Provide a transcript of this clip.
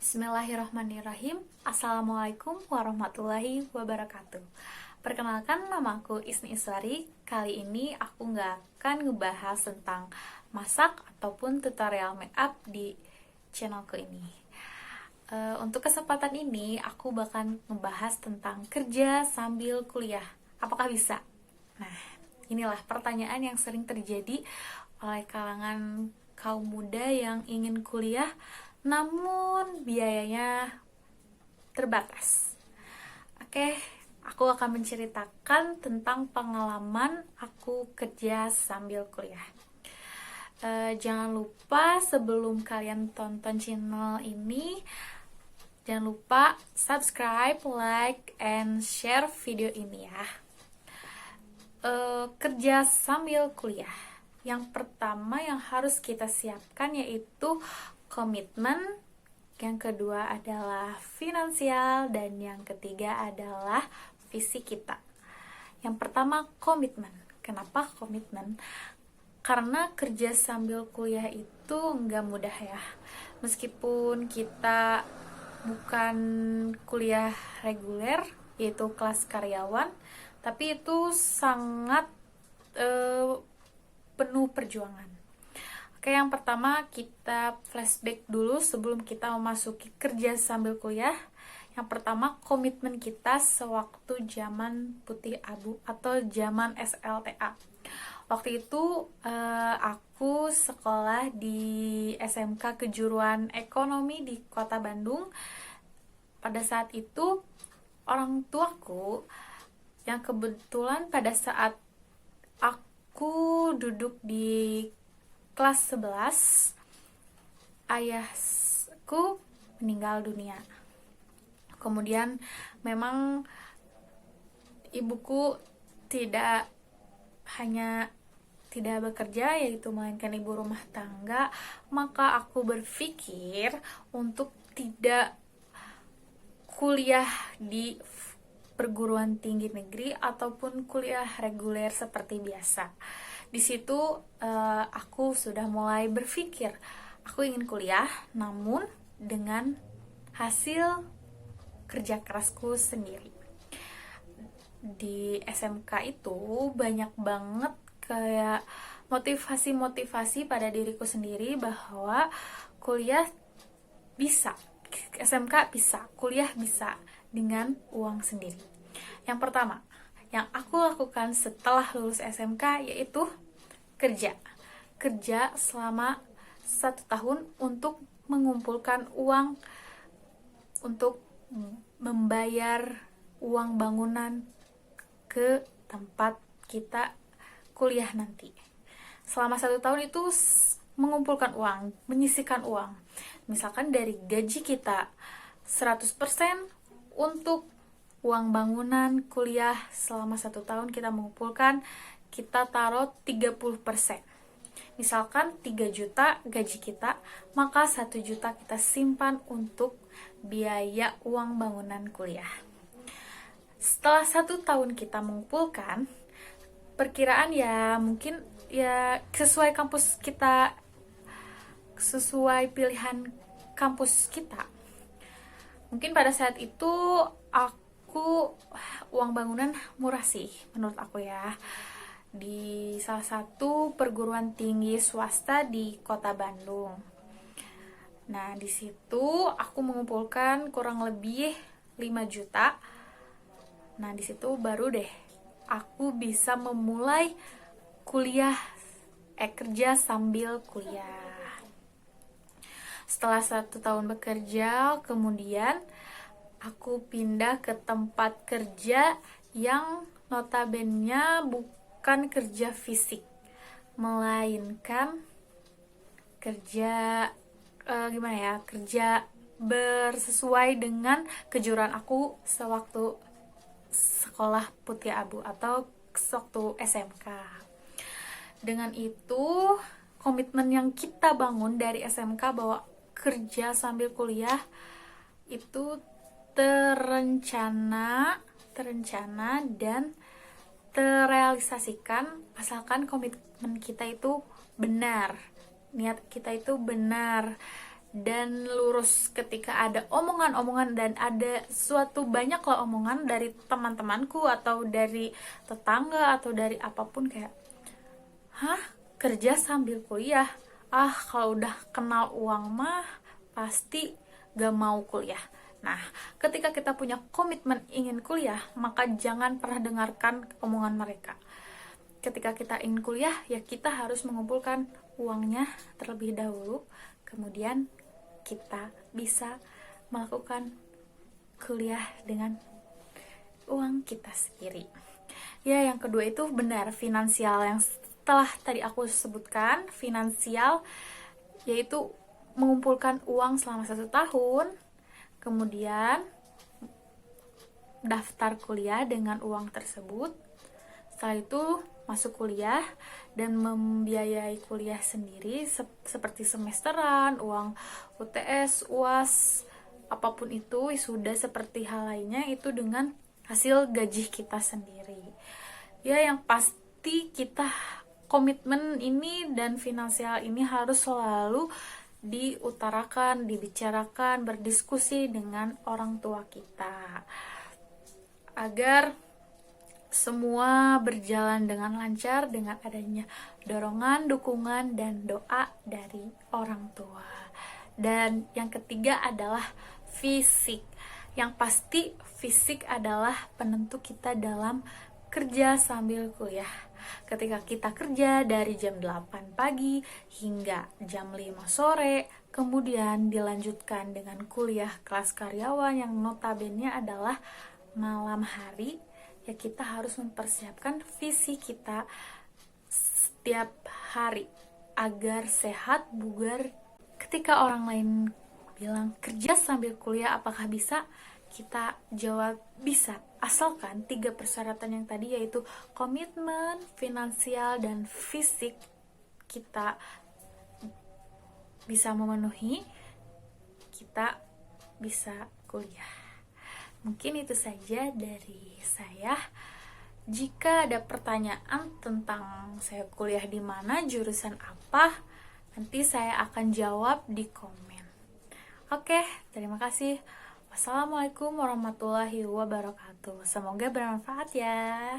Bismillahirrahmanirrahim. Assalamualaikum warahmatullahi wabarakatuh. Perkenalkan, nama aku Isni Iswari. Kali ini aku nggak akan ngebahas tentang masak ataupun tutorial makeup di channelku ini. Untuk kesempatan ini aku bakal ngebahas tentang kerja sambil kuliah. Apakah bisa? Nah, inilah pertanyaan yang sering terjadi oleh kalangan kaum muda yang ingin kuliah namun biayanya terbatas. Oke, aku akan menceritakan tentang pengalaman aku kerja sambil kuliah. Jangan lupa sebelum kalian tonton channel ini, jangan lupa subscribe, like, and share video ini ya. Kerja sambil kuliah. Yang pertama yang harus kita siapkan yaitu komitmen, yang kedua adalah finansial, dan yang ketiga adalah visi kita. Yang pertama, komitmen. Kenapa komitmen? Karena kerja sambil kuliah itu nggak mudah ya. Meskipun kita bukan kuliah reguler, yaitu kelas karyawan, tapi itu sangat penuh perjuangan. Oke, yang pertama kita flashback dulu sebelum kita memasuki kerja sambil kuliah. Yang pertama, komitmen kita sewaktu zaman putih abu atau zaman SLTA. Waktu itu aku sekolah di SMK Kejuruan Ekonomi di Kota Bandung. Pada saat itu orang tuaku yang kebetulan pada saat aku duduk di kelas 11, ayahku meninggal dunia. Kemudian memang ibuku tidak bekerja, yaitu melainkan ibu rumah tangga. Maka aku berpikir untuk tidak kuliah di perguruan tinggi negeri ataupun kuliah reguler seperti biasa. Di situ aku sudah mulai berpikir aku ingin kuliah namun dengan hasil kerja kerasku sendiri. Di SMK itu banyak banget kayak motivasi pada diriku sendiri bahwa kuliah bisa, SMK bisa, kuliah bisa dengan uang sendiri. Yang pertama yang aku lakukan setelah lulus SMK yaitu kerja selama 1 tahun untuk mengumpulkan uang untuk membayar uang bangunan ke tempat kita kuliah nanti. Selama 1 tahun itu mengumpulkan uang, menyisihkan uang. Misalkan dari gaji kita 100% untuk uang bangunan kuliah selama 1 tahun kita mengumpulkan, kita taruh 30%. Misalkan 3 juta gaji kita, maka 1 juta kita simpan untuk biaya uang bangunan kuliah. Setelah 1 tahun kita mengumpulkan, perkiraan ya mungkin ya sesuai kampus kita, sesuai pilihan kampus kita. Mungkin pada saat itu uang bangunan murah sih menurut aku ya, di salah satu perguruan tinggi swasta di Kota Bandung. Nah, di situ aku mengumpulkan kurang lebih 5 juta. Nah, di situ baru deh aku bisa memulai kerja sambil kuliah. Setelah 1 tahun bekerja, kemudian aku pindah ke tempat kerja yang notabene bukan kerja fisik, melainkan kerja kerja bersesuai dengan kejuruan aku sewaktu sekolah putih abu atau sewaktu SMK. Dengan itu, komitmen yang kita bangun dari SMK bahwa kerja sambil kuliah itu terencana dan terrealisasikan asalkan komitmen kita itu benar, niat kita itu benar. dan lurus ketika ada omongan-omongan dan ada suatu banyak lah omongan dari teman-temanku atau dari tetangga atau dari apapun kayak, hah, kerja sambil kuliah? Ah, kalau udah kenal uang mah pasti gak mau kuliah. Nah, ketika kita punya komitmen ingin kuliah, maka jangan pernah dengarkan omongan mereka. Ketika kita ingin kuliah, ya kita harus mengumpulkan uangnya terlebih dahulu, kemudian kita bisa melakukan kuliah dengan uang kita sendiri. Ya, yang kedua itu benar, finansial. Yang setelah tadi aku sebutkan, finansial yaitu mengumpulkan uang selama 1 tahun, kemudian daftar kuliah dengan uang tersebut. Setelah itu masuk kuliah dan membiayai kuliah sendiri seperti semesteran, uang UTS, UAS, apapun itu, wisuda seperti hal lainnya itu dengan hasil gaji kita sendiri. Ya, yang pasti kita komitmen ini dan finansial ini harus selalu diutarakan, dibicarakan, berdiskusi dengan orang tua kita agar semua berjalan dengan lancar dengan adanya dorongan, dukungan, dan doa dari orang tua. Dan yang ketiga adalah fisik. Yang pasti fisik adalah penentu kita dalam kerja sambil kuliah. Ketika kita kerja dari jam 8 pagi hingga jam 5 sore, kemudian dilanjutkan dengan kuliah kelas karyawan yang notabene adalah malam hari, ya kita harus mempersiapkan fisik kita setiap hari agar sehat, bugar. Ketika orang lain bilang kerja sambil kuliah apakah bisa, kita jawab bisa, asalkan 3 persyaratan yang tadi, yaitu komitmen, finansial, dan fisik kita bisa memenuhi, kita bisa kuliah. Mungkin itu saja dari saya. Jika ada pertanyaan tentang saya kuliah di mana, jurusan apa, nanti saya akan jawab di komen. Oke, terima kasih. Wassalamualaikum warahmatullahi wabarakatuh. Semoga bermanfaat ya.